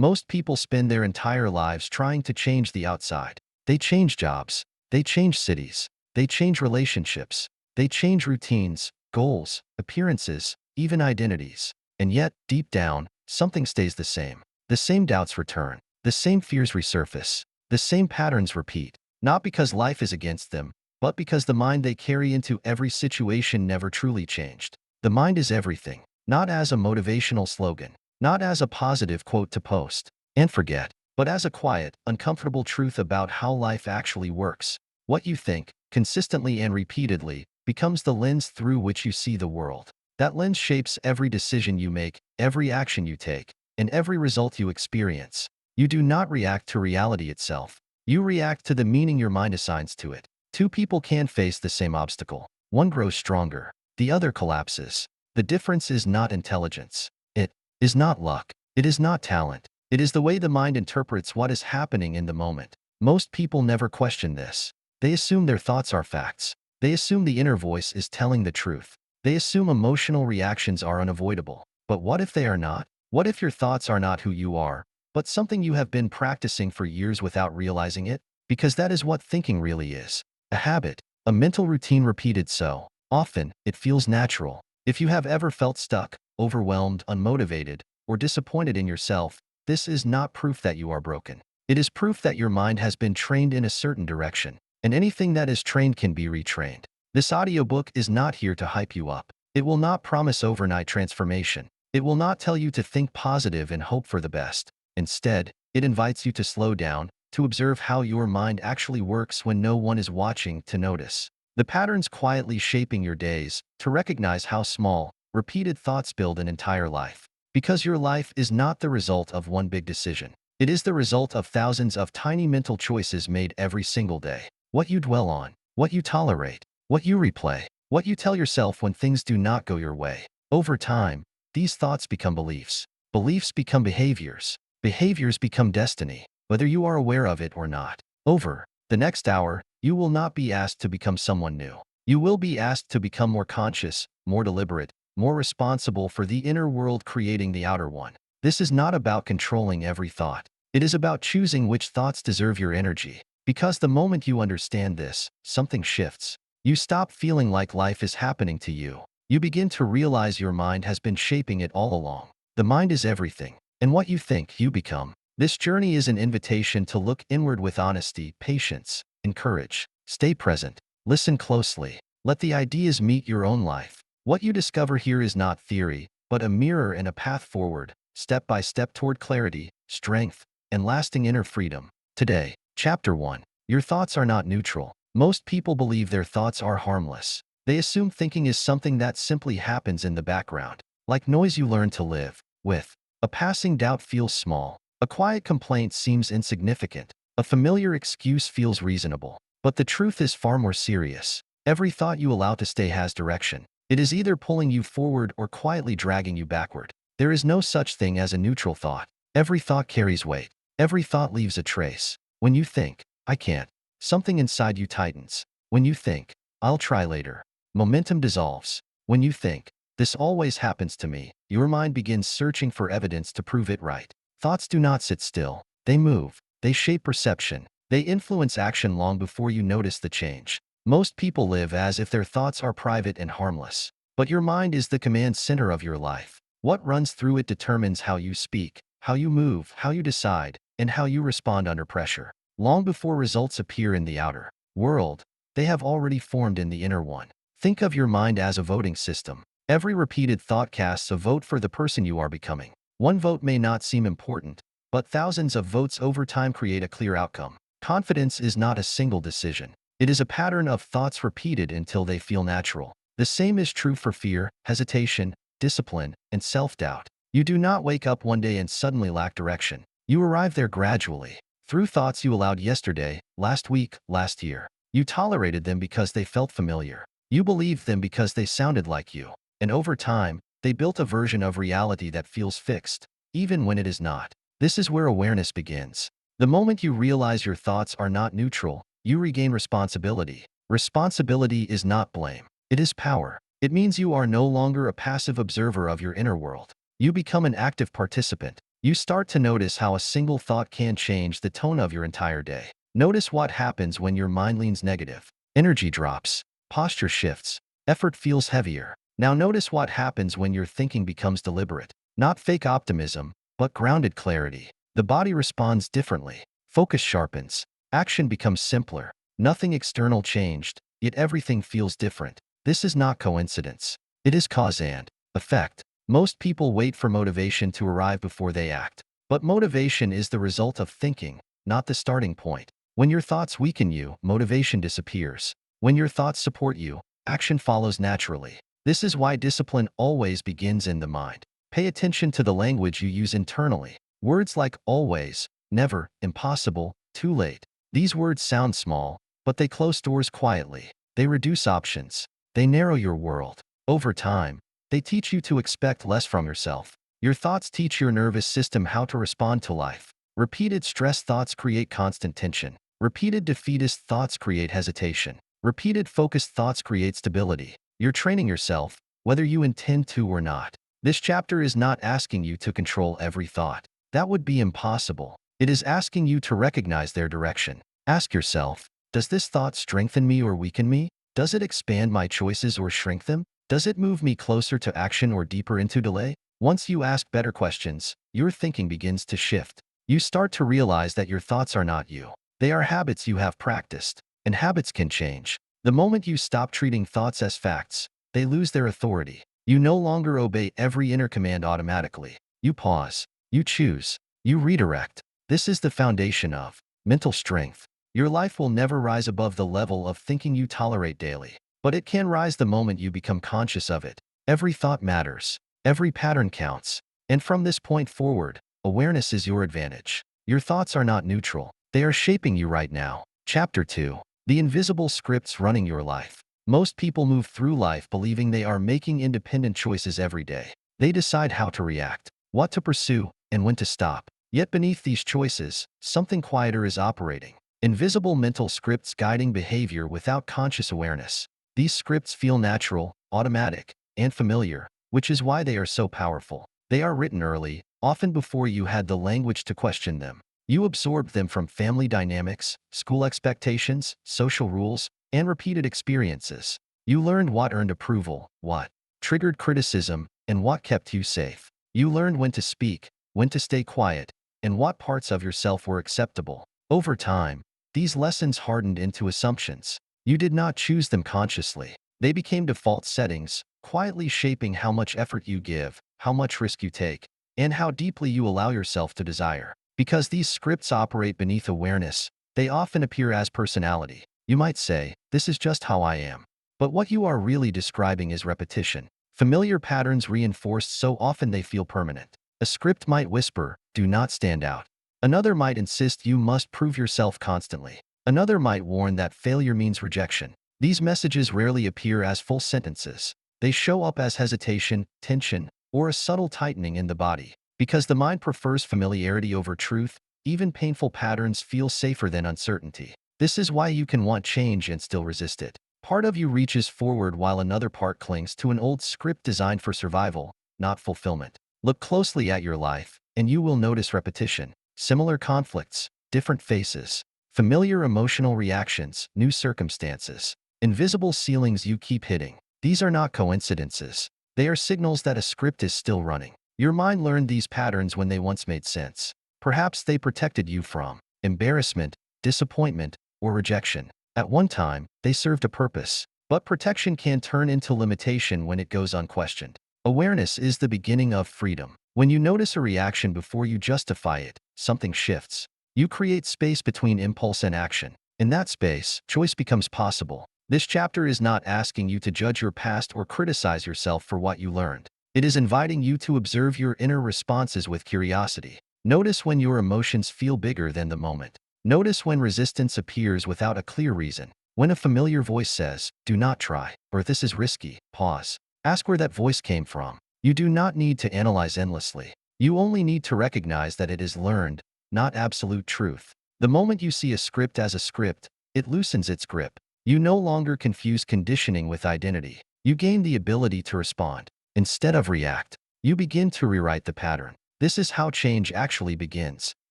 Most people spend their entire lives trying to change the outside. They change jobs. They change cities. They change relationships. They change routines, goals, appearances, even identities. And yet, deep down, something stays the same. The same doubts return. The same fears resurface. The same patterns repeat. Not because life is against them, but because the mind they carry into every situation never truly changed. The mind is everything, not as a motivational slogan, not as a positive quote to post and forget, but as a quiet, uncomfortable truth about how life actually works. What you think, consistently and repeatedly, becomes the lens through which you see the world. That lens shapes every decision you make, every action you take, and every result you experience. You do not react to reality itself. You react to the meaning your mind assigns to it. Two people can face the same obstacle. One grows stronger. The other collapses. The difference is not intelligence. It is not luck. It is not talent. It is the way the mind interprets what is happening in the moment. Most people never question this. They assume their thoughts are facts. They assume the inner voice is telling the truth. They assume emotional reactions are unavoidable. But what if they are not? What if your thoughts are not who you are, but something you have been practicing for years without realizing it? Because that is what thinking really is. A habit, a mental routine repeated so often, it feels natural. If you have ever felt stuck, overwhelmed, unmotivated, or disappointed in yourself, this is not proof that you are broken. It is proof that your mind has been trained in a certain direction, and anything that is trained can be retrained. This audiobook is not here to hype you up. It will not promise overnight transformation. It will not tell you to think positive and hope for the best. Instead, it invites you to slow down, to observe how your mind actually works when no one is watching, to notice the patterns quietly shaping your days, to recognize how small, repeated thoughts build an entire life. Because your life is not the result of one big decision. It is the result of thousands of tiny mental choices made every single day. What you dwell on, what you tolerate, what you replay, what you tell yourself when things do not go your way. Over time, these thoughts become beliefs. Beliefs become behaviors. Behaviors become destiny, whether you are aware of it or not. Over the next hour, you will not be asked to become someone new. You will be asked to become more conscious, more deliberate, more responsible for the inner world creating the outer one. This is not about controlling every thought. It is about choosing which thoughts deserve your energy. Because the moment you understand this, something shifts. You stop feeling like life is happening to you. You begin to realize your mind has been shaping it all along. The mind is everything, and what you think, you become. This journey is an invitation to look inward with honesty, patience, and courage. Stay present. Listen closely. Let the ideas meet your own life. What you discover here is not theory, but a mirror and a path forward, step by step toward clarity, strength, and lasting inner freedom. Today, Chapter 1. Your thoughts are not neutral. Most people believe their thoughts are harmless. They assume thinking is something that simply happens in the background, like noise you learn to live with. A passing doubt feels small. A quiet complaint seems insignificant. A familiar excuse feels reasonable. But the truth is far more serious. Every thought you allow to stay has direction. It is either pulling you forward or quietly dragging you backward. There is no such thing as a neutral thought. Every thought carries weight. Every thought leaves a trace. When you think, I can't, something inside you tightens. When you think, I'll try later, momentum dissolves. When you think, this always happens to me, your mind begins searching for evidence to prove it right. Thoughts do not sit still. They move. They shape perception. They influence action long before you notice the change. Most people live as if their thoughts are private and harmless. But your mind is the command center of your life. What runs through it determines how you speak, how you move, how you decide, and how you respond under pressure. Long before results appear in the outer world, they have already formed in the inner one. Think of your mind as a voting system. Every repeated thought casts a vote for the person you are becoming. One vote may not seem important, but thousands of votes over time create a clear outcome. Confidence is not a single decision. It is a pattern of thoughts repeated until they feel natural. The same is true for fear, hesitation, discipline, and self-doubt. You do not wake up one day and suddenly lack direction. You arrive there gradually, through thoughts you allowed yesterday, last week, last year. You tolerated them because they felt familiar. You believed them because they sounded like you. And over time, they built a version of reality that feels fixed, even when it is not. This is where awareness begins. The moment you realize your thoughts are not neutral, you regain responsibility. Responsibility is not blame. It is power. It means you are no longer a passive observer of your inner world. You become an active participant. You start to notice how a single thought can change the tone of your entire day. Notice what happens when your mind leans negative. Energy drops, posture shifts, effort feels heavier. Now notice what happens when your thinking becomes deliberate. Not fake optimism, but grounded clarity. The body responds differently. Focus sharpens. Action becomes simpler. Nothing external changed, yet everything feels different. This is not coincidence. It is cause and effect. Most people wait for motivation to arrive before they act. But motivation is the result of thinking, not the starting point. When your thoughts weaken you, motivation disappears. When your thoughts support you, action follows naturally. This is why discipline always begins in the mind. Pay attention to the language you use internally. Words like always, never, impossible, too late. These words sound small, but they close doors quietly. They reduce options. They narrow your world. Over time, they teach you to expect less from yourself. Your thoughts teach your nervous system how to respond to life. Repeated stress thoughts create constant tension. Repeated defeatist thoughts create hesitation. Repeated focused thoughts create stability. You're training yourself, whether you intend to or not. This chapter is not asking you to control every thought. That would be impossible. It is asking you to recognize their direction. Ask yourself, does this thought strengthen me or weaken me? Does it expand my choices or shrink them? Does it move me closer to action or deeper into delay? Once you ask better questions, your thinking begins to shift. You start to realize that your thoughts are not you. They are habits you have practiced, and habits can change. The moment you stop treating thoughts as facts, they lose their authority. You no longer obey every inner command automatically. You pause. You choose. You redirect. This is the foundation of mental strength. Your life will never rise above the level of thinking you tolerate daily. But it can rise the moment you become conscious of it. Every thought matters. Every pattern counts. And from this point forward, awareness is your advantage. Your thoughts are not neutral. They are shaping you right now. Chapter 2. The invisible scripts running your life. Most people move through life believing they are making independent choices every day. They decide how to react, what to pursue, and when to stop. Yet beneath these choices, something quieter is operating. Invisible mental scripts guiding behavior without conscious awareness. These scripts feel natural, automatic, and familiar, which is why they are so powerful. They are written early, often before you had the language to question them. You absorbed them from family dynamics, school expectations, social rules, and repeated experiences. You learned what earned approval, what triggered criticism, and what kept you safe. You learned when to speak, when to stay quiet, and what parts of yourself were acceptable. Over time, these lessons hardened into assumptions. You did not choose them consciously. They became default settings, quietly shaping how much effort you give, how much risk you take, and how deeply you allow yourself to desire. Because these scripts operate beneath awareness, they often appear as personality. You might say, this is just how I am. But what you are really describing is repetition. Familiar patterns reinforced so often they feel permanent. A script might whisper, do not stand out. Another might insist you must prove yourself constantly. Another might warn that failure means rejection. These messages rarely appear as full sentences. They show up as hesitation, tension, or a subtle tightening in the body. Because the mind prefers familiarity over truth, even painful patterns feel safer than uncertainty. This is why you can want change and still resist it. Part of you reaches forward while another part clings to an old script designed for survival, not fulfillment. Look closely at your life, and you will notice repetition. Similar conflicts, different faces. Familiar emotional reactions, new circumstances. Invisible ceilings you keep hitting. These are not coincidences. They are signals that a script is still running. Your mind learned these patterns when they once made sense. Perhaps they protected you from embarrassment, disappointment, or rejection. At one time, they served a purpose. But protection can turn into limitation when it goes unquestioned. Awareness is the beginning of freedom. When you notice a reaction before you justify it, something shifts. You create space between impulse and action. In that space, choice becomes possible. This chapter is not asking you to judge your past or criticize yourself for what you learned. It is inviting you to observe your inner responses with curiosity. Notice when your emotions feel bigger than the moment. Notice when resistance appears without a clear reason. When a familiar voice says, do not try, or this is risky, pause. Ask where that voice came from. You do not need to analyze endlessly. You only need to recognize that it is learned, not absolute truth. The moment you see a script as a script, it loosens its grip. You no longer confuse conditioning with identity. You gain the ability to respond. Instead of react, you begin to rewrite the pattern. This is how change actually begins.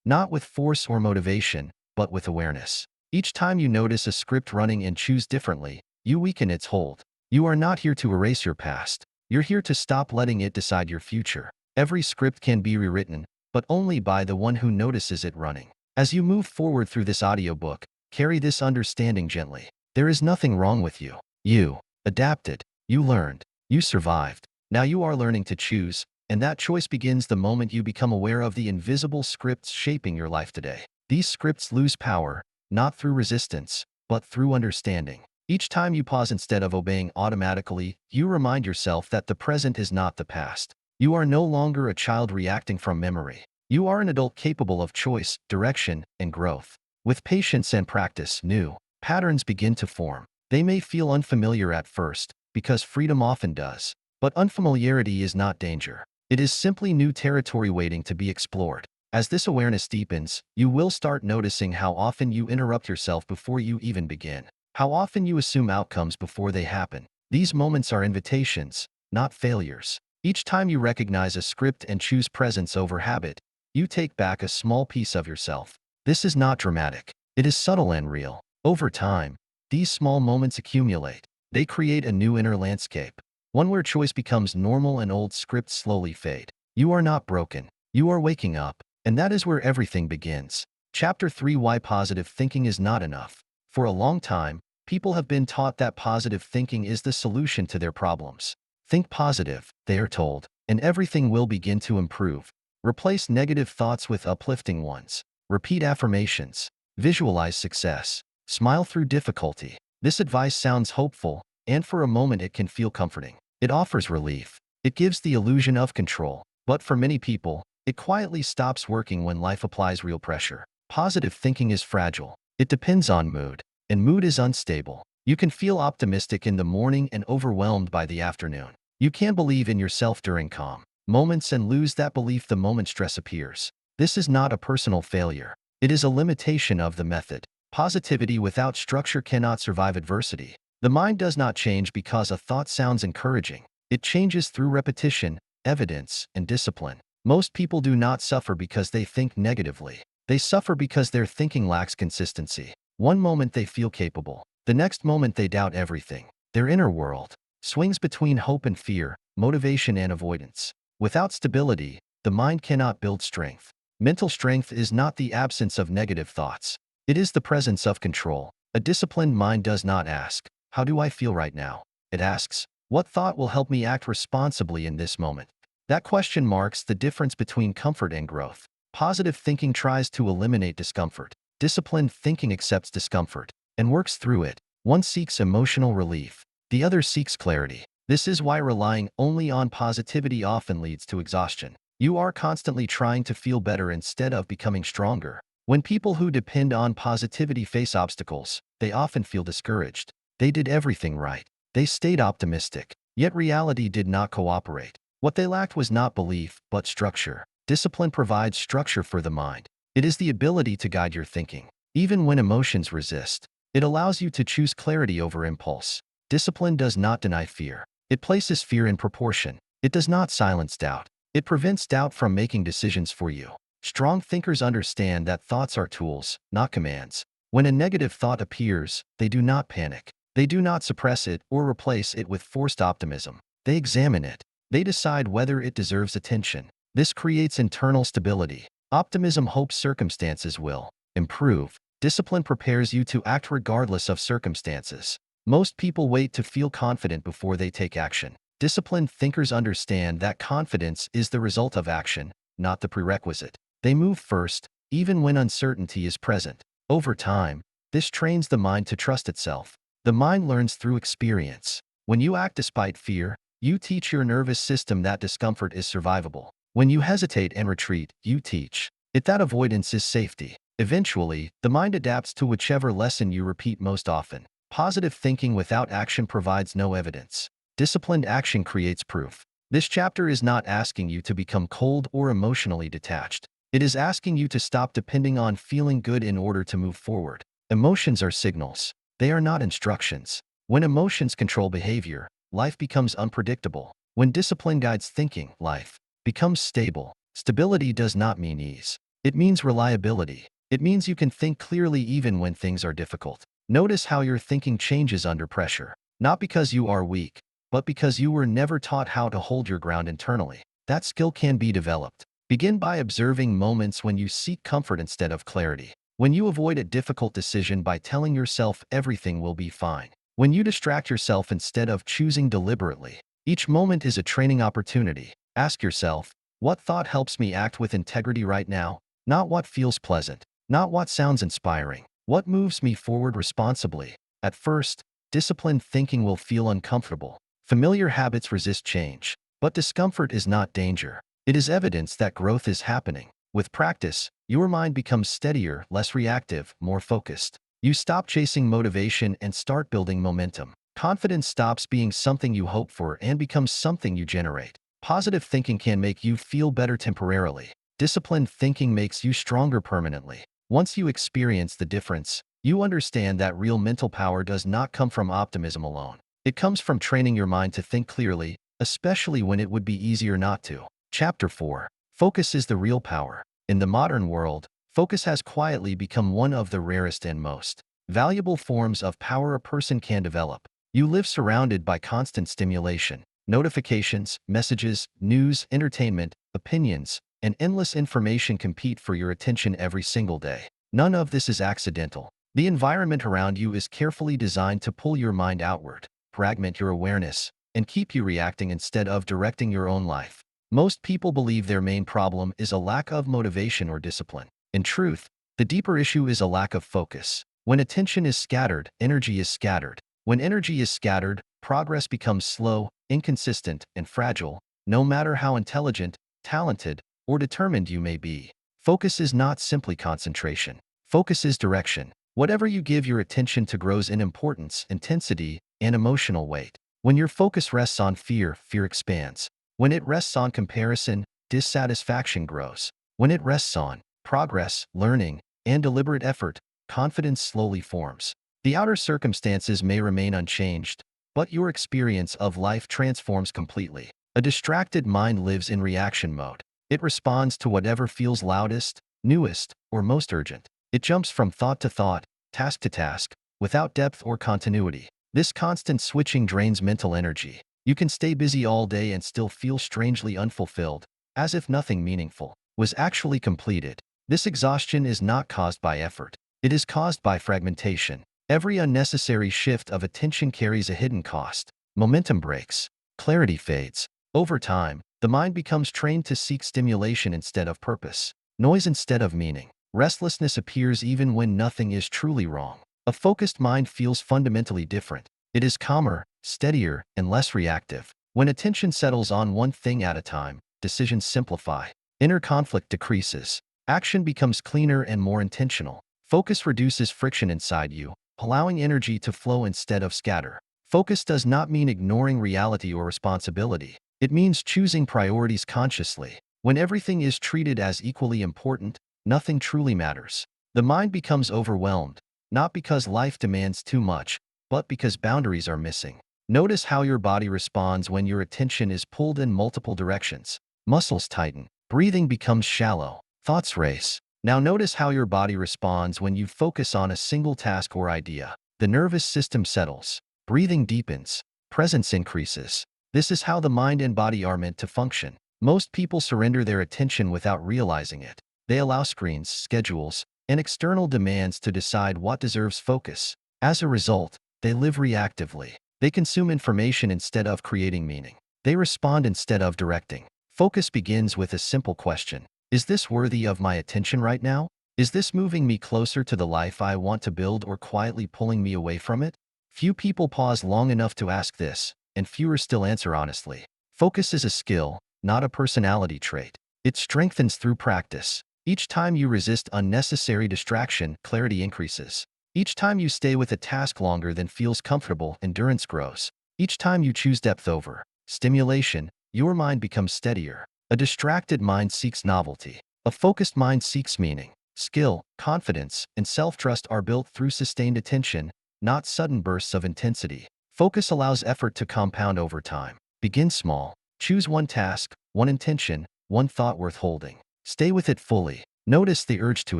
Not with force or motivation, but with awareness. Each time you notice a script running and choose differently, you weaken its hold. You are not here to erase your past. You're here to stop letting it decide your future. Every script can be rewritten, but only by the one who notices it running. As you move forward through this audiobook, carry this understanding gently. There is nothing wrong with you. You adapted. You learned. You survived. Now you are learning to choose, and that choice begins the moment you become aware of the invisible scripts shaping your life today. These scripts lose power, not through resistance, but through understanding. Each time you pause instead of obeying automatically, you remind yourself that the present is not the past. You are no longer a child reacting from memory. You are an adult capable of choice, direction, and growth. With patience and practice, new patterns begin to form. They may feel unfamiliar at first, because freedom often does. But unfamiliarity is not danger. It is simply new territory waiting to be explored. As this awareness deepens, you will start noticing how often you interrupt yourself before you even begin. How often you assume outcomes before they happen. These moments are invitations, not failures. Each time you recognize a script and choose presence over habit, you take back a small piece of yourself. This is not dramatic. It is subtle and real. Over time, these small moments accumulate. They create a new inner landscape. One where choice becomes normal and old scripts slowly fade. You are not broken. You are waking up. And that is where everything begins. Chapter 3: Why Positive Thinking is Not Enough. For a long time, people have been taught that positive thinking is the solution to their problems. Think positive, they are told, and everything will begin to improve. Replace negative thoughts with uplifting ones. Repeat affirmations. Visualize success. Smile through difficulty. This advice sounds hopeful, and for a moment it can feel comforting. It offers relief. It gives the illusion of control. But for many people, it quietly stops working when life applies real pressure. Positive thinking is fragile. It depends on mood, and mood is unstable. You can feel optimistic in the morning and overwhelmed by the afternoon. You can believe in yourself during calm moments and lose that belief the moment stress appears. This is not a personal failure. It is a limitation of the method. Positivity without structure cannot survive adversity. The mind does not change because a thought sounds encouraging. It changes through repetition, evidence, and discipline. Most people do not suffer because they think negatively. They suffer because their thinking lacks consistency. One moment they feel capable. The next moment they doubt everything. Their inner world swings between hope and fear, motivation and avoidance. Without stability, the mind cannot build strength. Mental strength is not the absence of negative thoughts. It is the presence of control. A disciplined mind does not ask, "How do I feel right now?" It asks, "What thought will help me act responsibly in this moment?" That question marks the difference between comfort and growth. Positive thinking tries to eliminate discomfort. Disciplined thinking accepts discomfort and works through it. One seeks emotional relief. The other seeks clarity. This is why relying only on positivity often leads to exhaustion. You are constantly trying to feel better instead of becoming stronger. When people who depend on positivity face obstacles, they often feel discouraged. They did everything right. They stayed optimistic. Yet reality did not cooperate. What they lacked was not belief, but structure. Discipline provides structure for the mind. It is the ability to guide your thinking. Even when emotions resist, it allows you to choose clarity over impulse. Discipline does not deny fear. It places fear in proportion. It does not silence doubt. It prevents doubt from making decisions for you. Strong thinkers understand that thoughts are tools, not commands. When a negative thought appears, they do not panic. They do not suppress it or replace it with forced optimism. They examine it. They decide whether it deserves attention. This creates internal stability. Optimism hopes circumstances will improve. Discipline prepares you to act regardless of circumstances. Most people wait to feel confident before they take action. Disciplined thinkers understand that confidence is the result of action, not the prerequisite. They move first, even when uncertainty is present. Over time, this trains the mind to trust itself. The mind learns through experience. When you act despite fear, you teach your nervous system that discomfort is survivable. When you hesitate and retreat, you teach it that avoidance is safety. Eventually, the mind adapts to whichever lesson you repeat most often. Positive thinking without action provides no evidence. Disciplined action creates proof. This chapter is not asking you to become cold or emotionally detached. It is asking you to stop depending on feeling good in order to move forward. Emotions are signals. They are not instructions. When emotions control behavior, life becomes unpredictable. When discipline guides thinking, life becomes stable. Stability does not mean ease. It means reliability. It means you can think clearly even when things are difficult. Notice how your thinking changes under pressure, not because you are weak, but because you were never taught how to hold your ground internally. That skill can be developed. Begin by observing moments when you seek comfort instead of clarity. When you avoid a difficult decision by telling yourself everything will be fine. When you distract yourself instead of choosing deliberately. Each moment is a training opportunity. Ask yourself, what thought helps me act with integrity right now? Not what feels pleasant, not what sounds inspiring. What moves me forward responsibly? At first, disciplined thinking will feel uncomfortable. Familiar habits resist change. But discomfort is not danger. It is evidence that growth is happening. With practice, your mind becomes steadier, less reactive, more focused. You stop chasing motivation and start building momentum. Confidence stops being something you hope for and becomes something you generate. Positive thinking can make you feel better temporarily. Disciplined thinking makes you stronger permanently. Once you experience the difference, you understand that real mental power does not come from optimism alone. It comes from training your mind to think clearly, especially when it would be easier not to. Chapter 4. Focus is the real power. In the modern world, focus has quietly become one of the rarest and most valuable forms of power a person can develop. You live surrounded by constant stimulation. Notifications, messages, news, entertainment, opinions, and endless information compete for your attention every single day. None of this is accidental. The environment around you is carefully designed to pull your mind outward, fragment your awareness, and keep you reacting instead of directing your own life. Most people believe their main problem is a lack of motivation or discipline. In truth, the deeper issue is a lack of focus. When attention is scattered, energy is scattered. When energy is scattered, progress becomes slow, inconsistent, and fragile, no matter how intelligent, talented, or determined you may be. Focus is not simply concentration. Focus is direction. Whatever you give your attention to grows in importance, intensity, and emotional weight. When your focus rests on fear, fear expands. When it rests on comparison, dissatisfaction grows. When it rests on progress, learning, and deliberate effort, confidence slowly forms. The outer circumstances may remain unchanged, but your experience of life transforms completely. A distracted mind lives in reaction mode. It responds to whatever feels loudest, newest, or most urgent. It jumps from thought to thought, task to task, without depth or continuity. This constant switching drains mental energy. You can stay busy all day and still feel strangely unfulfilled, as if nothing meaningful was actually completed. This exhaustion is not caused by effort. It is caused by fragmentation. Every unnecessary shift of attention carries a hidden cost. Momentum breaks. Clarity fades. Over time, the mind becomes trained to seek stimulation instead of purpose, noise instead of meaning. Restlessness appears even when nothing is truly wrong. A focused mind feels fundamentally different. It is calmer, steadier, and less reactive. When attention settles on one thing at a time, decisions simplify. Inner conflict decreases. Action becomes cleaner and more intentional. Focus reduces friction inside you, allowing energy to flow instead of scatter. Focus does not mean ignoring reality or responsibility. It means choosing priorities consciously. When everything is treated as equally important, nothing truly matters. The mind becomes overwhelmed, not because life demands too much, but because boundaries are missing. Notice how your body responds when your attention is pulled in multiple directions. Muscles tighten. Breathing becomes shallow. Thoughts race. Now notice how your body responds when you focus on a single task or idea. The nervous system settles. Breathing deepens. Presence increases. This is how the mind and body are meant to function. Most people surrender their attention without realizing it. They allow screens, schedules, and external demands to decide what deserves focus. As a result, they live reactively. They consume information instead of creating meaning. They respond instead of directing. Focus begins with a simple question. Is this worthy of my attention right now? Is this moving me closer to the life I want to build or quietly pulling me away from it? Few people pause long enough to ask this, and fewer still answer honestly. Focus is a skill, not a personality trait. It strengthens through practice. Each time you resist unnecessary distraction, clarity increases. Each time you stay with a task longer than feels comfortable, endurance grows. Each time you choose depth over stimulation, your mind becomes steadier. A distracted mind seeks novelty. A focused mind seeks meaning. Skill, confidence, and self-trust are built through sustained attention, not sudden bursts of intensity. Focus allows effort to compound over time. Begin small. Choose one task, one intention, one thought worth holding. Stay with it fully. Notice the urge to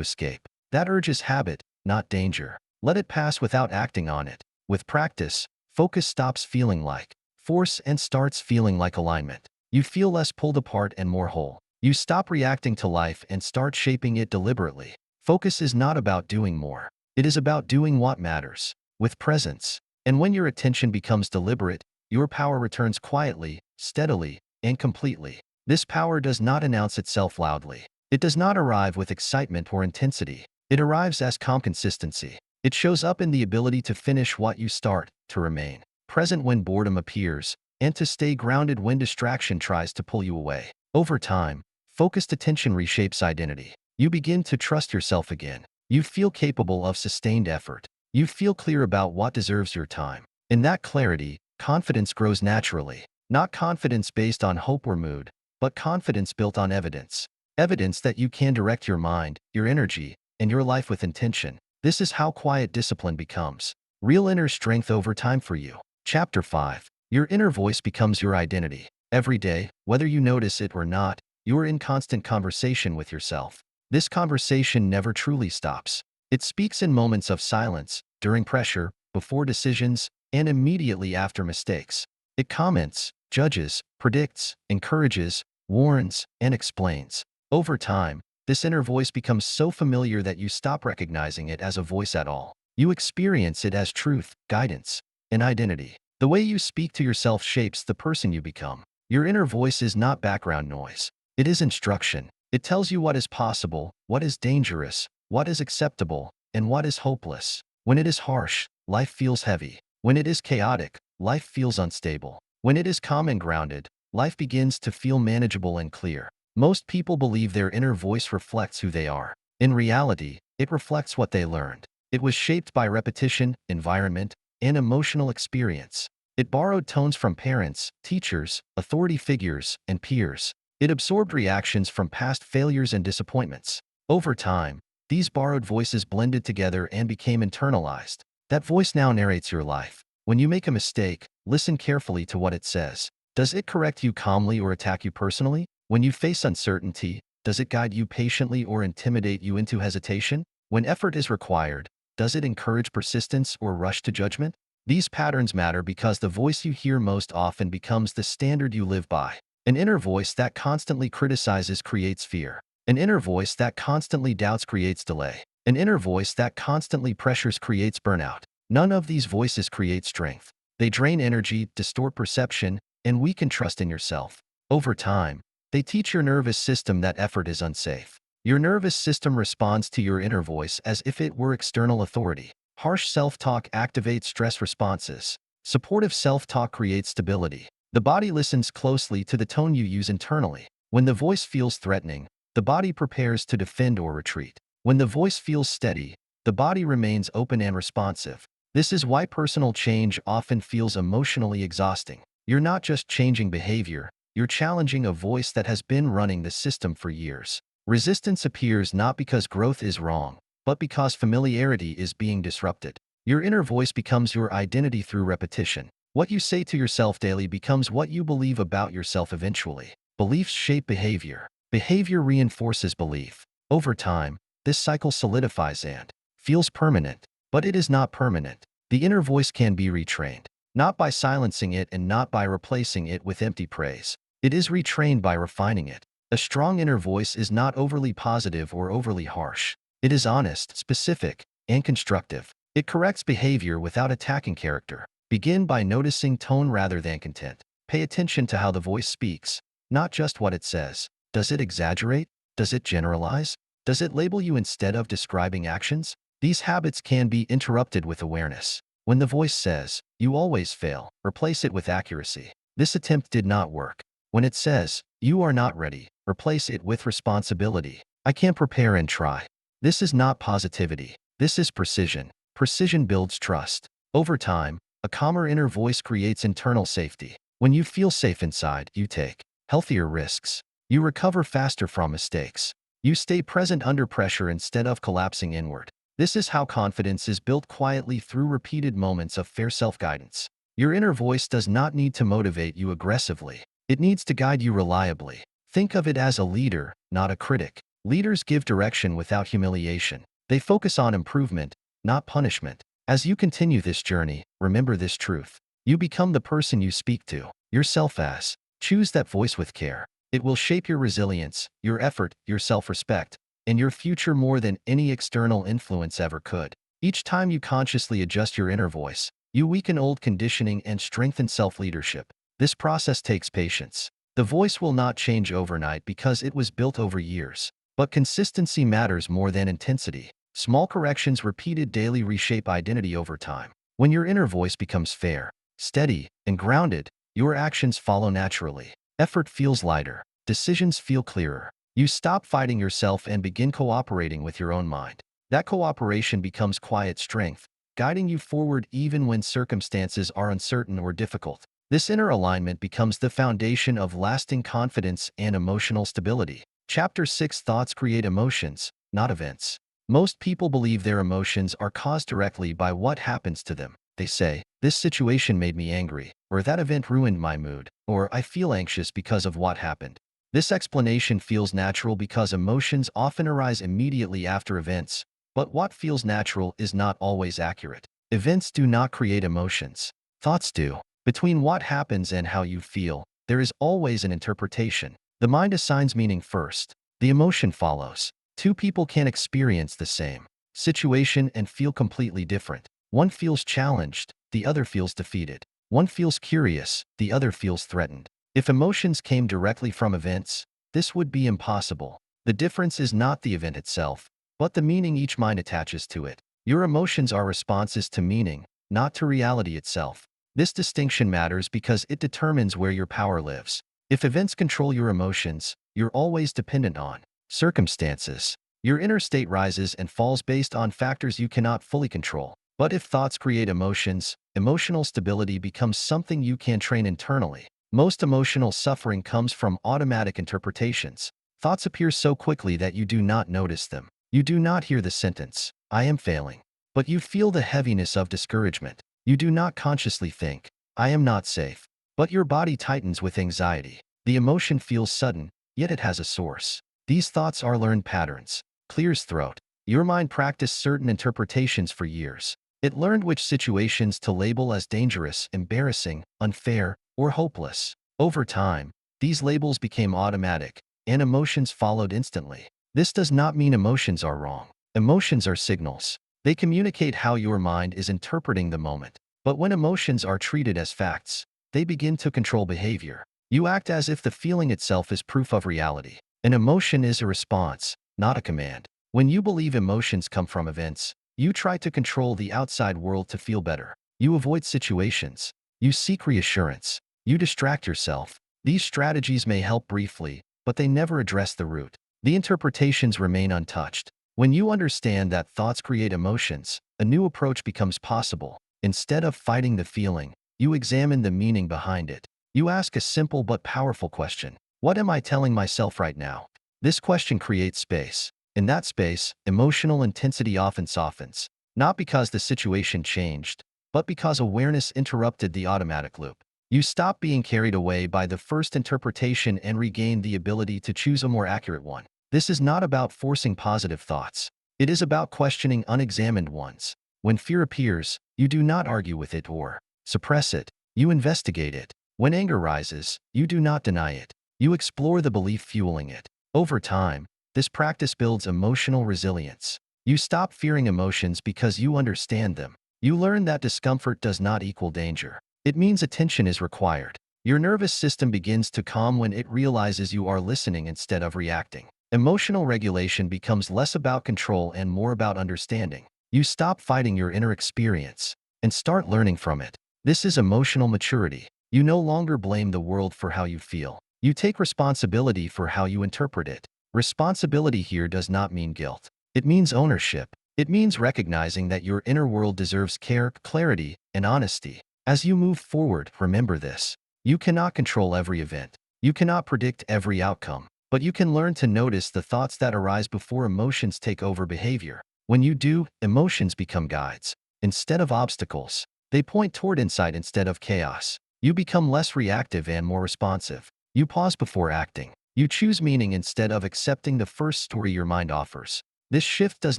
escape. That urge is habit, not danger. Let it pass without acting on it. With practice, focus stops feeling like force and starts feeling like alignment. You feel less pulled apart and more whole. You stop reacting to life and start shaping it deliberately. Focus is not about doing more. It is about doing what matters, with presence. And when your attention becomes deliberate, your power returns quietly, steadily, and completely. This power does not announce itself loudly. It does not arrive with excitement or intensity. It arrives as calm consistency. It shows up in the ability to finish what you start, to remain present when boredom appears, and to stay grounded when distraction tries to pull you away. Over time, focused attention reshapes identity. You begin to trust yourself again. You feel capable of sustained effort. You feel clear about what deserves your time. In that clarity, confidence grows naturally. Not confidence based on hope or mood, but confidence built on evidence. Evidence that you can direct your mind, your energy, and your life with intention. This is how quiet discipline becomes real inner strength over time for you. Chapter 5. Your inner voice becomes your identity. Every day, whether you notice it or not, you are in constant conversation with yourself. This conversation never truly stops. It speaks in moments of silence, during pressure, before decisions, and immediately after mistakes. It comments, judges, predicts, encourages, warns, and explains. Over time, this inner voice becomes so familiar that you stop recognizing it as a voice at all. You experience it as truth, guidance, and identity. The way you speak to yourself shapes the person you become. Your inner voice is not background noise. It is instruction. It tells you what is possible, what is dangerous, what is acceptable, and what is hopeless. When it is harsh, life feels heavy. When it is chaotic, life feels unstable. When it is calm and grounded, life begins to feel manageable and clear. Most people believe their inner voice reflects who they are. In reality, it reflects what they learned. It was shaped by repetition, environment, and emotional experience. It borrowed tones from parents, teachers, authority figures, and peers. It absorbed reactions from past failures and disappointments. Over time, these borrowed voices blended together and became internalized. That voice now narrates your life. When you make a mistake, listen carefully to what it says. Does it correct you calmly or attack you personally? When you face uncertainty, does it guide you patiently or intimidate you into hesitation? When effort is required, does it encourage persistence or rush to judgment? These patterns matter because the voice you hear most often becomes the standard you live by. An inner voice that constantly criticizes creates fear. An inner voice that constantly doubts creates delay. An inner voice that constantly pressures creates burnout. None of these voices create strength. They drain energy, distort perception, and weaken trust in yourself. Over time, they teach your nervous system that effort is unsafe. Your nervous system responds to your inner voice as if it were external authority. Harsh self-talk activates stress responses. Supportive self-talk creates stability. The body listens closely to the tone you use internally. When the voice feels threatening, the body prepares to defend or retreat. When the voice feels steady, the body remains open and responsive. This is why personal change often feels emotionally exhausting. You're not just changing behavior, you're challenging a voice that has been running the system for years. Resistance appears not because growth is wrong, but because familiarity is being disrupted. Your inner voice becomes your identity through repetition. What you say to yourself daily becomes what you believe about yourself eventually. Beliefs shape behavior. Behavior reinforces belief. Over time, this cycle solidifies and feels permanent, but it is not permanent. The inner voice can be retrained, not by silencing it and not by replacing it with empty praise. It is retrained by refining it. A strong inner voice is not overly positive or overly harsh. It is honest, specific, and constructive. It corrects behavior without attacking character. Begin by noticing tone rather than content. Pay attention to how the voice speaks, not just what it says. Does it exaggerate? Does it generalize? Does it label you instead of describing actions? These habits can be interrupted with awareness. When the voice says, "You always fail," replace it with accuracy. "This attempt did not work." When it says, "You are not ready," replace it with responsibility. "I can prepare and try." This is not positivity. This is precision. Precision builds trust. Over time, a calmer inner voice creates internal safety. When you feel safe inside, you take healthier risks. You recover faster from mistakes. You stay present under pressure instead of collapsing inward. This is how confidence is built quietly through repeated moments of fair self-guidance. Your inner voice does not need to motivate you aggressively. It needs to guide you reliably. Think of it as a leader, not a critic. Leaders give direction without humiliation. They focus on improvement, not punishment. As you continue this journey, remember this truth. You become the person you speak to, yourself as. Choose that voice with care. It will shape your resilience, your effort, your self-respect, and your future more than any external influence ever could. Each time you consciously adjust your inner voice, you weaken old conditioning and strengthen self-leadership. This process takes patience. The voice will not change overnight because it was built over years. But consistency matters more than intensity. Small corrections repeated daily reshape identity over time. When your inner voice becomes fair, steady, and grounded, your actions follow naturally. Effort feels lighter. Decisions feel clearer. You stop fighting yourself and begin cooperating with your own mind. That cooperation becomes quiet strength, guiding you forward even when circumstances are uncertain or difficult. This inner alignment becomes the foundation of lasting confidence and emotional stability. Chapter 6: Thoughts create emotions, not events. Most people believe their emotions are caused directly by what happens to them. They say, "This situation made me angry," or "That event ruined my mood," or "I feel anxious because of what happened." This explanation feels natural because emotions often arise immediately after events, but what feels natural is not always accurate. Events do not create emotions. Thoughts do. Between what happens and how you feel, there is always an interpretation. The mind assigns meaning first. The emotion follows. Two people can experience the same situation and feel completely different. One feels challenged, the other feels defeated. One feels curious, the other feels threatened. If emotions came directly from events, this would be impossible. The difference is not the event itself, but the meaning each mind attaches to it. Your emotions are responses to meaning, not to reality itself. This distinction matters because it determines where your power lives. If events control your emotions, you're always dependent on circumstances. Your inner state rises and falls based on factors you cannot fully control. But if thoughts create emotions, emotional stability becomes something you can train internally. Most emotional suffering comes from automatic interpretations. Thoughts appear so quickly that you do not notice them. You do not hear the sentence, "I am failing," but you feel the heaviness of discouragement. You do not consciously think, "I am not safe," but your body tightens with anxiety. The emotion feels sudden, yet it has a source. These thoughts are learned patterns. Clears throat. Your mind practiced certain interpretations for years. It learned which situations to label as dangerous, embarrassing, unfair, or hopeless. Over time, these labels became automatic, and emotions followed instantly. This does not mean emotions are wrong. Emotions are signals. They communicate how your mind is interpreting the moment. But when emotions are treated as facts, they begin to control behavior. You act as if the feeling itself is proof of reality. An emotion is a response, not a command. When you believe emotions come from events, you try to control the outside world to feel better. You avoid situations. You seek reassurance. You distract yourself. These strategies may help briefly, but they never address the root. The interpretations remain untouched. When you understand that thoughts create emotions, a new approach becomes possible. Instead of fighting the feeling, you examine the meaning behind it. You ask a simple but powerful question. What am I telling myself right now? This question creates space. In that space, emotional intensity often softens. Not because the situation changed, but because awareness interrupted the automatic loop. You stop being carried away by the first interpretation and regain the ability to choose a more accurate one. This is not about forcing positive thoughts. It is about questioning unexamined ones. When fear appears, you do not argue with it or suppress it. You investigate it. When anger rises, you do not deny it. You explore the belief fueling it. Over time, this practice builds emotional resilience. You stop fearing emotions because you understand them. You learn that discomfort does not equal danger. It means attention is required. Your nervous system begins to calm when it realizes you are listening instead of reacting. Emotional regulation becomes less about control and more about understanding. You stop fighting your inner experience and start learning from it. This is emotional maturity. You no longer blame the world for how you feel. You take responsibility for how you interpret it. Responsibility here does not mean guilt. It means ownership. It means recognizing that your inner world deserves care, clarity, and honesty. As you move forward, remember this. You cannot control every event. You cannot predict every outcome. But you can learn to notice the thoughts that arise before emotions take over behavior. When you do, emotions become guides. Instead of obstacles, they point toward insight instead of chaos. You become less reactive and more responsive. You pause before acting. You choose meaning instead of accepting the first story your mind offers. This shift does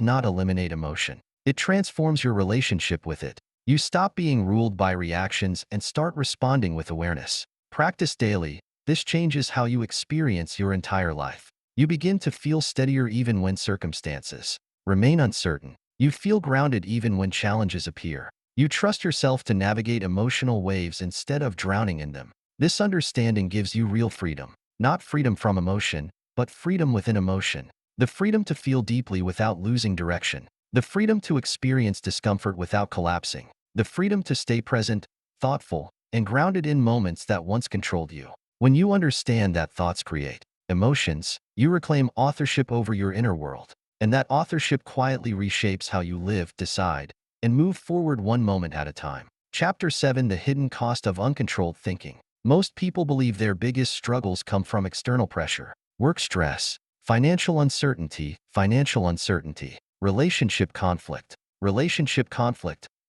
not eliminate emotion. It transforms your relationship with it. You stop being ruled by reactions and start responding with awareness. Practice daily. This changes how you experience your entire life. You begin to feel steadier even when circumstances remain uncertain. You feel grounded even when challenges appear. You trust yourself to navigate emotional waves instead of drowning in them. This understanding gives you real freedom. Not freedom from emotion, but freedom within emotion. The freedom to feel deeply without losing direction. The freedom to experience discomfort without collapsing. The freedom to stay present, thoughtful, and grounded in moments that once controlled you. When you understand that thoughts create emotions, you reclaim authorship over your inner world. And that authorship quietly reshapes how you live, decide, and move forward one moment at a time. Chapter 7: The Hidden Cost of Uncontrolled Thinking. Most people believe their biggest struggles come from external pressure, work stress, financial uncertainty, relationship conflict,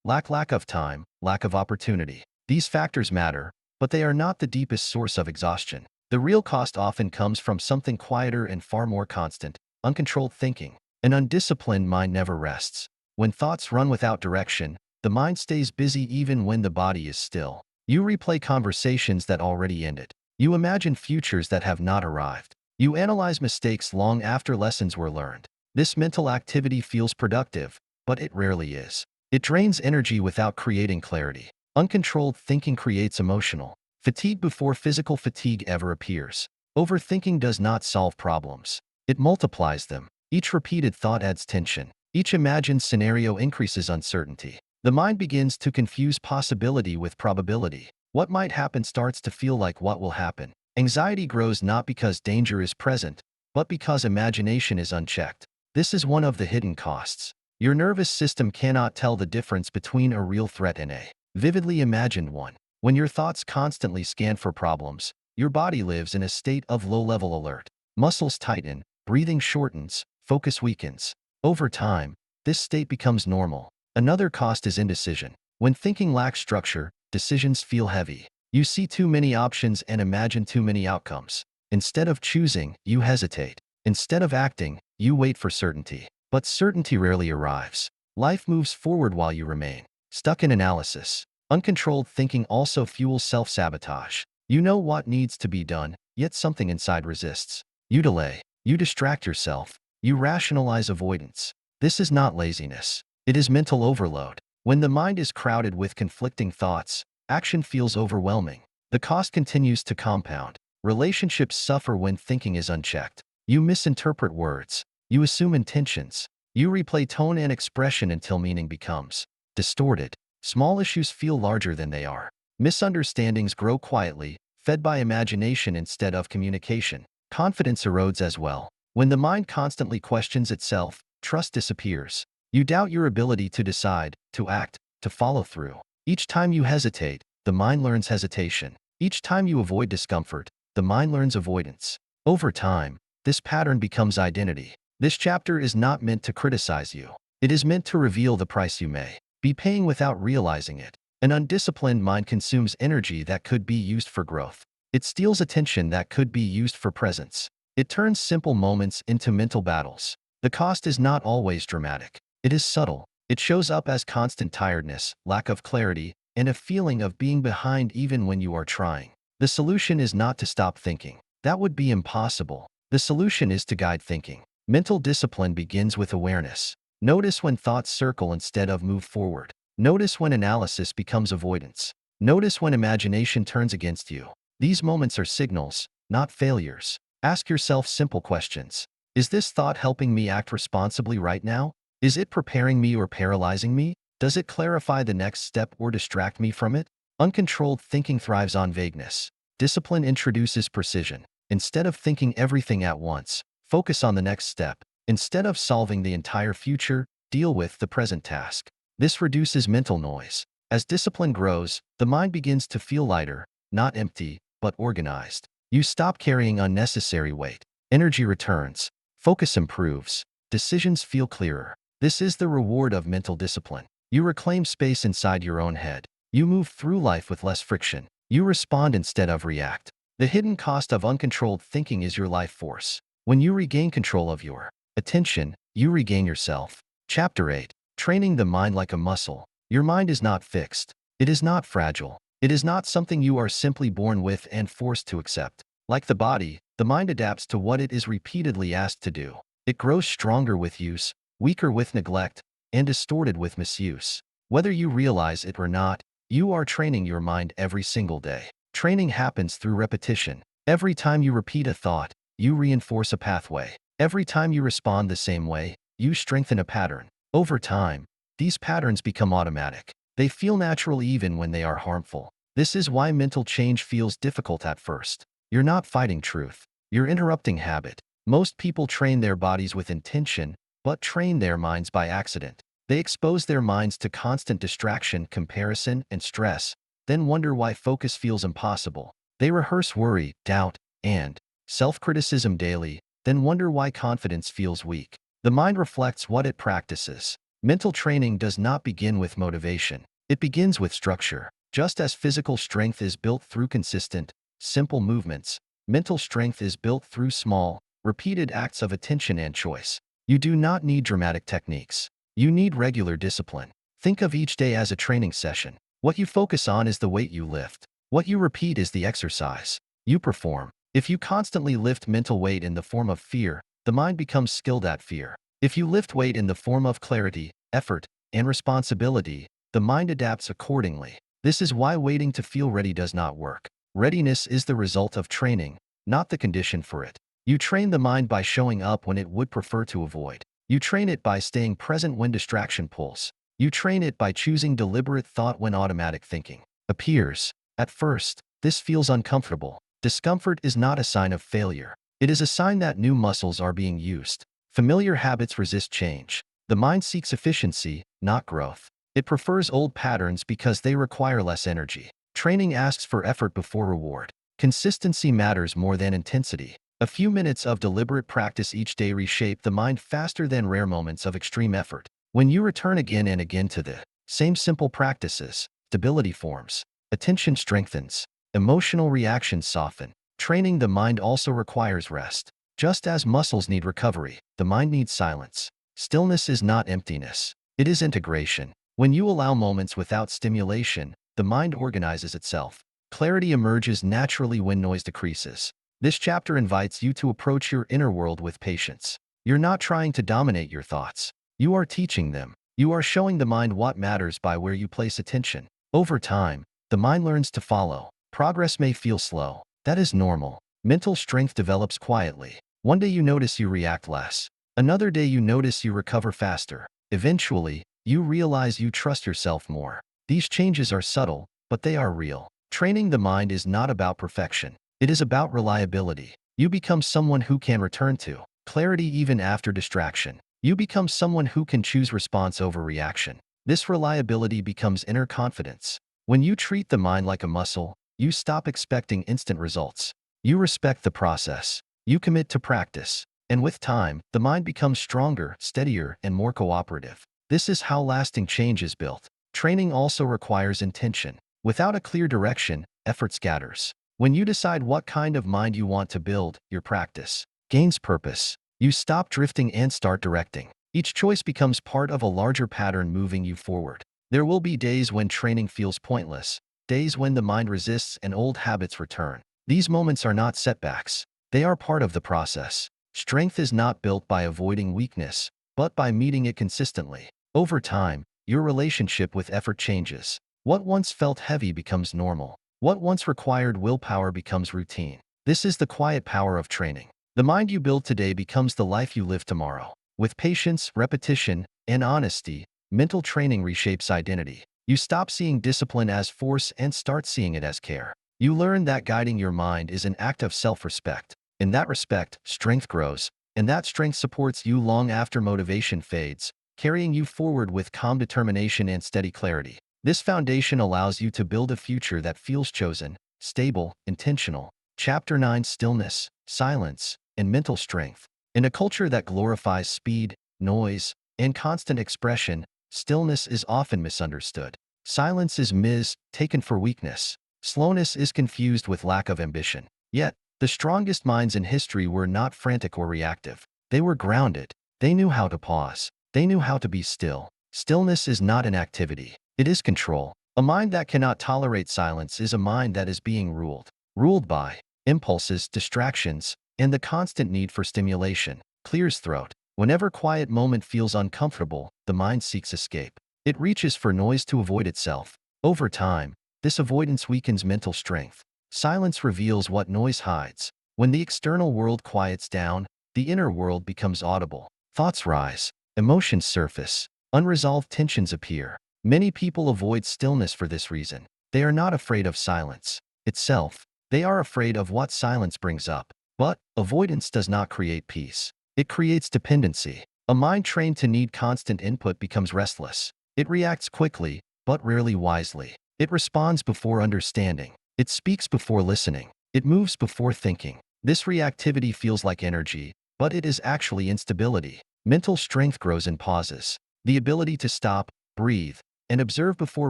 lack of time, lack of opportunity. These factors matter, but they are not the deepest source of exhaustion. The real cost often comes from something quieter and far more constant: uncontrolled thinking. An undisciplined mind never rests. When thoughts run without direction, the mind stays busy even when the body is still. You replay conversations that already ended. You imagine futures that have not arrived. You analyze mistakes long after lessons were learned. This mental activity feels productive, but it rarely is. It drains energy without creating clarity. Uncontrolled thinking creates emotional fatigue before physical fatigue ever appears. Overthinking does not solve problems. It multiplies them. Each repeated thought adds tension. Each imagined scenario increases uncertainty. The mind begins to confuse possibility with probability. What might happen starts to feel like what will happen. Anxiety grows not because danger is present, but because imagination is unchecked. This is one of the hidden costs. Your nervous system cannot tell the difference between a real threat and a vividly imagined one. When your thoughts constantly scan for problems, your body lives in a state of low-level alert. Muscles tighten, breathing shortens, focus weakens. Over time, this state becomes normal. Another cost is indecision. When thinking lacks structure, decisions feel heavy. You see too many options and imagine too many outcomes. Instead of choosing, you hesitate. Instead of acting, you wait for certainty. But certainty rarely arrives. Life moves forward while you remain stuck in analysis. Uncontrolled thinking also fuels self-sabotage. You know what needs to be done, yet something inside resists. You delay. You distract yourself. You rationalize avoidance. This is not laziness. It is mental overload. When the mind is crowded with conflicting thoughts, action feels overwhelming. The cost continues to compound. Relationships suffer when thinking is unchecked. You misinterpret words. You assume intentions. You replay tone and expression until meaning becomes distorted. Small issues feel larger than they are. Misunderstandings grow quietly, fed by imagination instead of communication. Confidence erodes as well. When the mind constantly questions itself, trust disappears. You doubt your ability to decide, to act, to follow through. Each time you hesitate, the mind learns hesitation. Each time you avoid discomfort, the mind learns avoidance. Over time, this pattern becomes identity. This chapter is not meant to criticize you. It is meant to reveal the price you may be paying without realizing it. An undisciplined mind consumes energy that could be used for growth. It steals attention that could be used for presence. It turns simple moments into mental battles. The cost is not always dramatic. It is subtle. It shows up as constant tiredness, lack of clarity, and a feeling of being behind even when you are trying. The solution is not to stop thinking. That would be impossible. The solution is to guide thinking. Mental discipline begins with awareness. Notice when thoughts circle instead of move forward. Notice when analysis becomes avoidance. Notice when imagination turns against you. These moments are signals, not failures. Ask yourself simple questions. Is this thought helping me act responsibly right now? Is it preparing me or paralyzing me? Does it clarify the next step or distract me from it? Uncontrolled thinking thrives on vagueness. Discipline introduces precision. Instead of thinking everything at once, focus on the next step. Instead of solving the entire future, deal with the present task. This reduces mental noise. As discipline grows, the mind begins to feel lighter, not empty, but organized. You stop carrying unnecessary weight. Energy returns. Focus improves. Decisions feel clearer. This is the reward of mental discipline. You reclaim space inside your own head. You move through life with less friction. You respond instead of react. The hidden cost of uncontrolled thinking is your life force. When you regain control of your attention, you regain yourself. Chapter 8. Training the mind like a muscle. Your mind is not fixed. It is not fragile. It is not something you are simply born with and forced to accept. Like the body, the mind adapts to what it is repeatedly asked to do. It grows stronger with use, weaker with neglect, and distorted with misuse. Whether you realize it or not, you are training your mind every single day. Training happens through repetition. Every time you repeat a thought, you reinforce a pathway. Every time you respond the same way, you strengthen a pattern. Over time, these patterns become automatic. They feel natural even when they are harmful. This is why mental change feels difficult at first. You're not fighting truth. You're interrupting habit. Most people train their bodies with intention, but train their minds by accident. They expose their minds to constant distraction, comparison, and stress, then wonder why focus feels impossible. They rehearse worry, doubt, and self-criticism daily, then wonder why confidence feels weak. The mind reflects what it practices. Mental training does not begin with motivation. It begins with structure. Just as physical strength is built through consistent, simple movements, mental strength is built through small, repeated acts of attention and choice. You do not need dramatic techniques. You need regular discipline. Think of each day as a training session. What you focus on is the weight you lift. What you repeat is the exercise you perform. If you constantly lift mental weight in the form of fear, the mind becomes skilled at fear. If you lift weight in the form of clarity, effort, and responsibility, the mind adapts accordingly. This is why waiting to feel ready does not work. Readiness is the result of training, not the condition for it. You train the mind by showing up when it would prefer to avoid. You train it by staying present when distraction pulls. You train it by choosing deliberate thought when automatic thinking appears. At first, this feels uncomfortable. Discomfort is not a sign of failure. It is a sign that new muscles are being used. Familiar habits resist change. The mind seeks efficiency, not growth. It prefers old patterns because they require less energy. Training asks for effort before reward. Consistency matters more than intensity. A few minutes of deliberate practice each day reshape the mind faster than rare moments of extreme effort. When you return again and again to the same simple practices, stability forms, attention strengthens, emotional reactions soften. Training the mind also requires rest. Just as muscles need recovery, the mind needs silence. Stillness is not emptiness. It is integration. When you allow moments without stimulation, the mind organizes itself. Clarity emerges naturally when noise decreases. This chapter invites you to approach your inner world with patience. You're not trying to dominate your thoughts. You are teaching them. You are showing the mind what matters by where you place attention. Over time, the mind learns to follow. Progress may feel slow. That is normal. Mental strength develops quietly. One day you notice you react less. Another day you notice you recover faster. Eventually, you realize you trust yourself more. These changes are subtle, but they are real. Training the mind is not about perfection. It is about reliability. You become someone who can return to clarity even after distraction. You become someone who can choose response over reaction. This reliability becomes inner confidence. When you treat the mind like a muscle, you stop expecting instant results. You respect the process. You commit to practice. And with time, the mind becomes stronger, steadier, and more cooperative. This is how lasting change is built. Training also requires intention. Without a clear direction, effort scatters. When you decide what kind of mind you want to build, your practice gains purpose. You stop drifting and start directing. Each choice becomes part of a larger pattern moving you forward. There will be days when training feels pointless, days when the mind resists and old habits return. These moments are not setbacks. They are part of the process. Strength is not built by avoiding weakness, but by meeting it consistently. Over time, your relationship with effort changes. What once felt heavy becomes normal. What once required willpower becomes routine. This is the quiet power of training. The mind you build today becomes the life you live tomorrow. With patience, repetition, and honesty, mental training reshapes identity. You stop seeing discipline as force and start seeing it as care. You learn that guiding your mind is an act of self-respect. In that respect, strength grows, and that strength supports you long after motivation fades, carrying you forward with calm determination and steady clarity. This foundation allows you to build a future that feels chosen, stable, intentional. Chapter 9. Stillness, Silence, and Mental Strength. In a culture that glorifies speed, noise, and constant expression, stillness is often misunderstood. Silence is taken for weakness. Slowness is confused with lack of ambition. Yet, the strongest minds in history were not frantic or reactive. They were grounded. They knew how to pause. They knew how to be still. Stillness is not an activity. It is control. A mind that cannot tolerate silence is a mind that is being ruled by impulses, distractions, and the constant need for stimulation. Clears throat. Whenever quiet moment feels uncomfortable, the mind seeks escape. It reaches for noise to avoid itself. Over time, this avoidance weakens mental strength. Silence reveals what noise hides. When the external world quiets down, the inner world becomes audible. Thoughts rise. Emotions surface. Unresolved tensions appear. Many people avoid stillness for this reason. They are not afraid of silence itself. They are afraid of what silence brings up. But avoidance does not create peace. It creates dependency. A mind trained to need constant input becomes restless. It reacts quickly, but rarely wisely. It responds before understanding. It speaks before listening. It moves before thinking. This reactivity feels like energy, but it is actually instability. Mental strength grows in pauses. The ability to stop, breathe, and observe before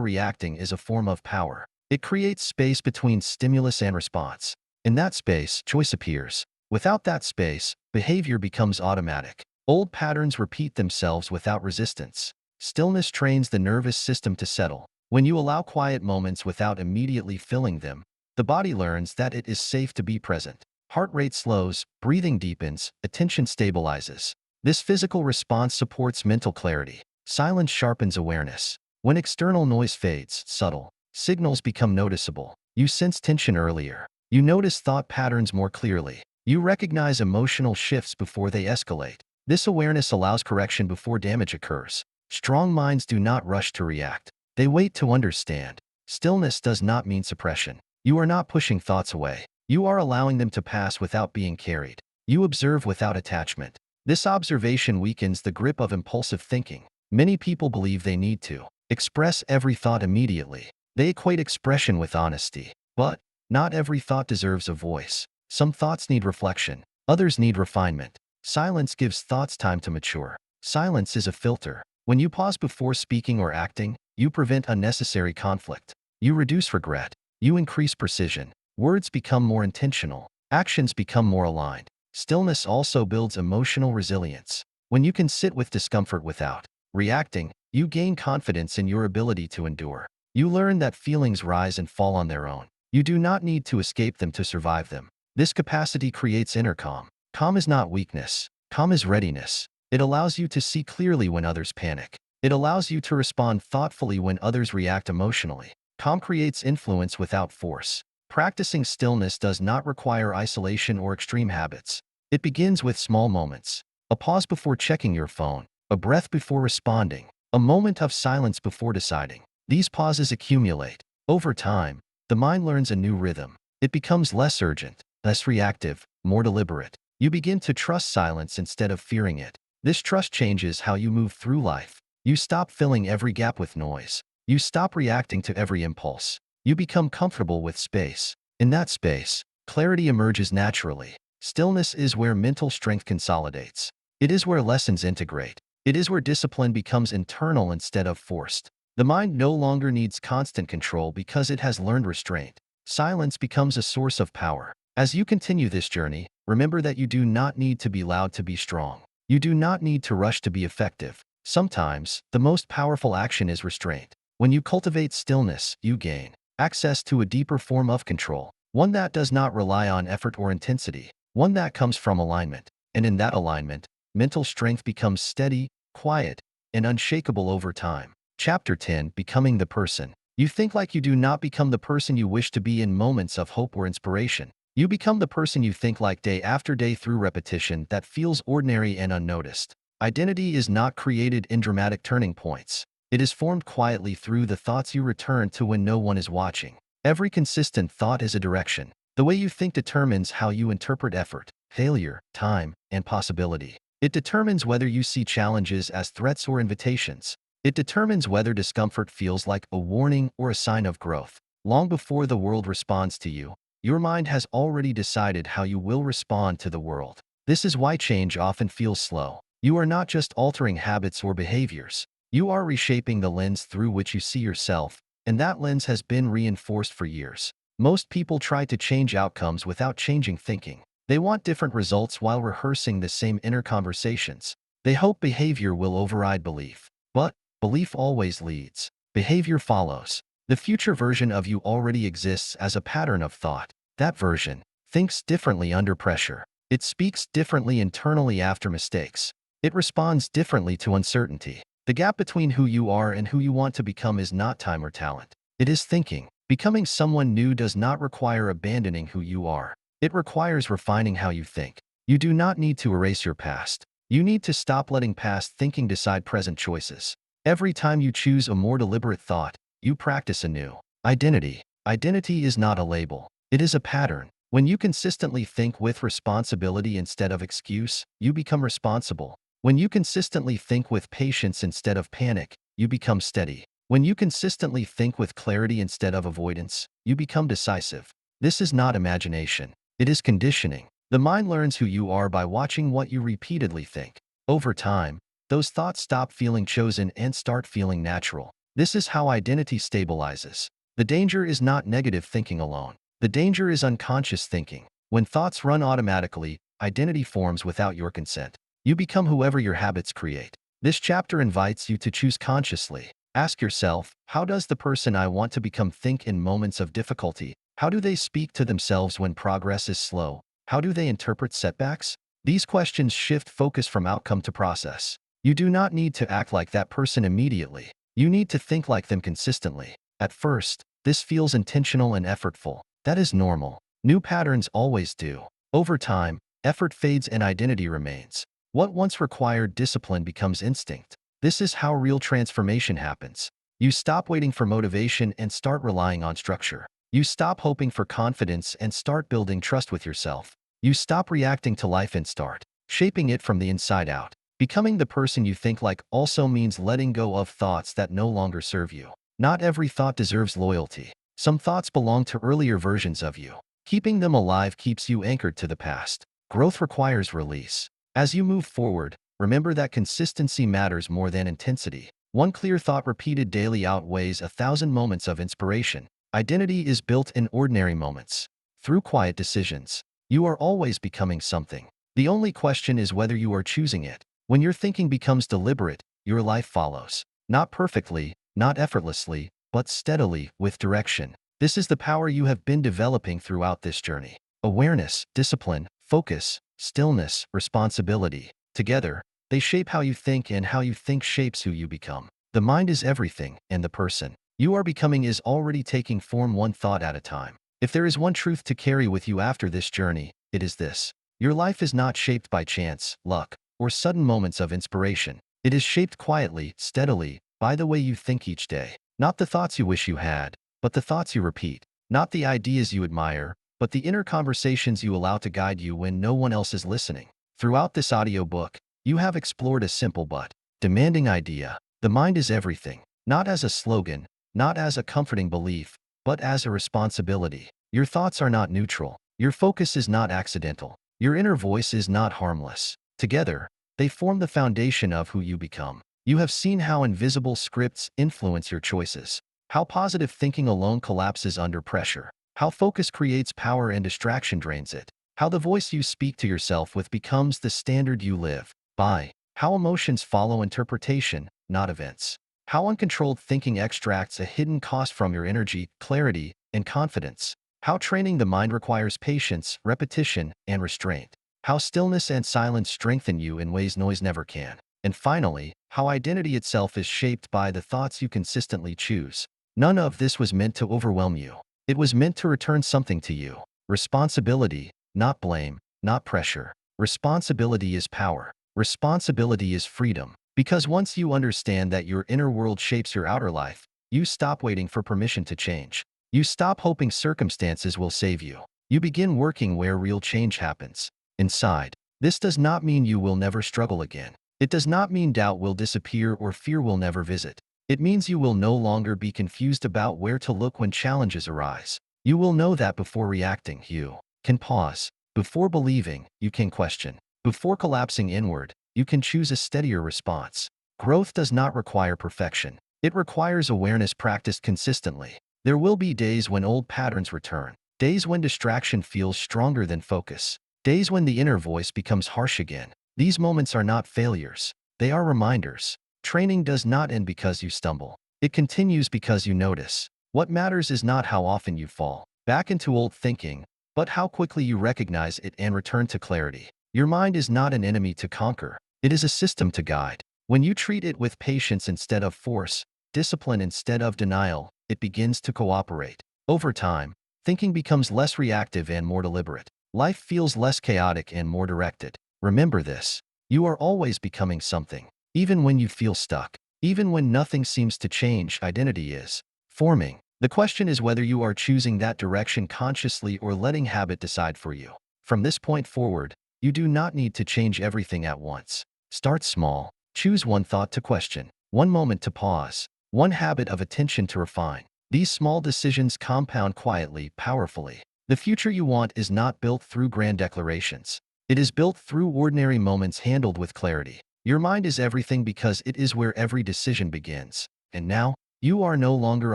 reacting is a form of power. It creates space between stimulus and response. In that space, choice appears. Without that space, behavior becomes automatic. Old patterns repeat themselves without resistance. Stillness trains the nervous system to settle. When you allow quiet moments without immediately filling them, the body learns that it is safe to be present. Heart rate slows, breathing deepens, attention stabilizes. This physical response supports mental clarity. Silence sharpens awareness. When external noise fades, subtle signals become noticeable. You sense tension earlier. You notice thought patterns more clearly. You recognize emotional shifts before they escalate. This awareness allows correction before damage occurs. Strong minds do not rush to react. They wait to understand. Stillness does not mean suppression. You are not pushing thoughts away. You are allowing them to pass without being carried. You observe without attachment. This observation weakens the grip of impulsive thinking. Many people believe they need to express every thought immediately. They equate expression with honesty. But not every thought deserves a voice. Some thoughts need reflection. Others need refinement. Silence gives thoughts time to mature. Silence is a filter. When you pause before speaking or acting, you prevent unnecessary conflict. You reduce regret. You increase precision. Words become more intentional. Actions become more aligned. Stillness also builds emotional resilience. When you can sit with discomfort without reacting, you gain confidence in your ability to endure. You learn that feelings rise and fall on their own. You do not need to escape them to survive them. This capacity creates inner calm. Calm is not weakness. Calm is readiness. It allows you to see clearly when others panic. It allows you to respond thoughtfully when others react emotionally. Calm creates influence without force. Practicing stillness does not require isolation or extreme habits. It begins with small moments. A pause before checking your phone. A breath before responding. A moment of silence before deciding. These pauses accumulate. Over time, the mind learns a new rhythm. It becomes less urgent, less reactive, more deliberate. You begin to trust silence instead of fearing it. This trust changes how you move through life. You stop filling every gap with noise. You stop reacting to every impulse. You become comfortable with space. In that space, clarity emerges naturally. Stillness is where mental strength consolidates. It is where lessons integrate. It is where discipline becomes internal instead of forced. The mind no longer needs constant control because it has learned restraint. Silence becomes a source of power. As you continue this journey, remember that you do not need to be loud to be strong. You do not need to rush to be effective. Sometimes, the most powerful action is restraint. When you cultivate stillness, you gain access to a deeper form of control, one that does not rely on effort or intensity, one that comes from alignment. And in that alignment, mental strength becomes steady, quiet, and unshakable over time. Chapter 10: Becoming the Person. You think like you do not become the person you wish to be in moments of hope or inspiration. You become the person you think like day after day through repetition that feels ordinary and unnoticed. Identity is not created in dramatic turning points. It is formed quietly through the thoughts you return to when no one is watching. Every consistent thought is a direction. The way you think determines how you interpret effort, failure, time, and possibility. It determines whether you see challenges as threats or invitations. It determines whether discomfort feels like a warning or a sign of growth. Long before the world responds to you, your mind has already decided how you will respond to the world. This is why change often feels slow. You are not just altering habits or behaviors. You are reshaping the lens through which you see yourself, and that lens has been reinforced for years. Most people try to change outcomes without changing thinking. They want different results while rehearsing the same inner conversations. They hope behavior will override belief. But belief always leads. Behavior follows. The future version of you already exists as a pattern of thought. That version thinks differently under pressure. It speaks differently internally after mistakes. It responds differently to uncertainty. The gap between who you are and who you want to become is not time or talent. It is thinking. Becoming someone new does not require abandoning who you are. It requires refining how you think. You do not need to erase your past. You need to stop letting past thinking decide present choices. Every time you choose a more deliberate thought, you practice a new identity. Identity is not a label. It is a pattern. When you consistently think with responsibility instead of excuse, you become responsible. When you consistently think with patience instead of panic, you become steady. When you consistently think with clarity instead of avoidance, you become decisive. This is not imagination. It is conditioning. The mind learns who you are by watching what you repeatedly think. Over time, those thoughts stop feeling chosen and start feeling natural. This is how identity stabilizes. The danger is not negative thinking alone. The danger is unconscious thinking. When thoughts run automatically, identity forms without your consent. You become whoever your habits create. This chapter invites you to choose consciously. Ask yourself, how does the person I want to become think in moments of difficulty? How do they speak to themselves when progress is slow? How do they interpret setbacks? These questions shift focus from outcome to process. You do not need to act like that person immediately. You need to think like them consistently. At first, this feels intentional and effortful. That is normal. New patterns always do. Over time, effort fades and identity remains. What once required discipline becomes instinct. This is how real transformation happens. You stop waiting for motivation and start relying on structure. You stop hoping for confidence and start building trust with yourself. You stop reacting to life and start shaping it from the inside out. Becoming the person you think like also means letting go of thoughts that no longer serve you. Not every thought deserves loyalty. Some thoughts belong to earlier versions of you. Keeping them alive keeps you anchored to the past. Growth requires release. As you move forward, remember that consistency matters more than intensity. One clear thought repeated daily outweighs 1,000 moments of inspiration. Identity is built in ordinary moments. Through quiet decisions, you are always becoming something. The only question is whether you are choosing it. When your thinking becomes deliberate, your life follows. Not perfectly, not effortlessly, but steadily, with direction. This is the power you have been developing throughout this journey. Awareness, discipline, focus, stillness, responsibility. Together, they shape how you think, and how you think shapes who you become. The mind is everything, and the person you are becoming is already taking form one thought at a time. If there is one truth to carry with you after this journey, it is this. Your life is not shaped by chance, luck, or sudden moments of inspiration. It is shaped quietly, steadily, by the way you think each day. Not the thoughts you wish you had, but the thoughts you repeat. Not the ideas you admire, but the inner conversations you allow to guide you when no one else is listening. Throughout this audiobook, you have explored a simple but demanding idea. The mind is everything, not as a slogan, not as a comforting belief, but as a responsibility. Your thoughts are not neutral. Your focus is not accidental. Your inner voice is not harmless. Together, they form the foundation of who you become. You have seen how invisible scripts influence your choices, how positive thinking alone collapses under pressure, how focus creates power and distraction drains it, how the voice you speak to yourself with becomes the standard you live by, how emotions follow interpretation, not events, how uncontrolled thinking extracts a hidden cost from your energy, clarity, and confidence, how training the mind requires patience, repetition, and restraint, how stillness and silence strengthen you in ways noise never can. And finally, how identity itself is shaped by the thoughts you consistently choose. None of this was meant to overwhelm you. It was meant to return something to you. Responsibility, not blame, not pressure. Responsibility is power. Responsibility is freedom. Because once you understand that your inner world shapes your outer life, you stop waiting for permission to change. You stop hoping circumstances will save you. You begin working where real change happens. Inside. This does not mean you will never struggle again. It does not mean doubt will disappear or fear will never visit. It means you will no longer be confused about where to look when challenges arise. You will know that before reacting, you can pause. Before believing, you can question. Before collapsing inward, you can choose a steadier response. Growth does not require perfection. It requires awareness practiced consistently. There will be days when old patterns return, days when distraction feels stronger than focus, days when the inner voice becomes harsh again. These moments are not failures. They are reminders. Training does not end because you stumble. It continues because you notice. What matters is not how often you fall back into old thinking, but how quickly you recognize it and return to clarity. Your mind is not an enemy to conquer. It is a system to guide. When you treat it with patience instead of force, discipline instead of denial, it begins to cooperate. Over time, thinking becomes less reactive and more deliberate. Life feels less chaotic and more directed. Remember this. You are always becoming something. Even when you feel stuck. Even when nothing seems to change, identity is forming. The question is whether you are choosing that direction consciously or letting habit decide for you. From this point forward, you do not need to change everything at once. Start small. Choose one thought to question, one moment to pause, one habit of attention to refine. These small decisions compound quietly, powerfully. The future you want is not built through grand declarations. It is built through ordinary moments handled with clarity. Your mind is everything because it is where every decision begins. And now, you are no longer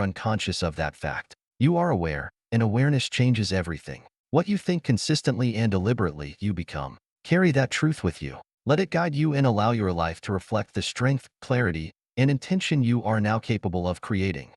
unconscious of that fact. You are aware, and awareness changes everything. What you think consistently and deliberately, you become. Carry that truth with you. Let it guide you and allow your life to reflect the strength, clarity, and intention you are now capable of creating.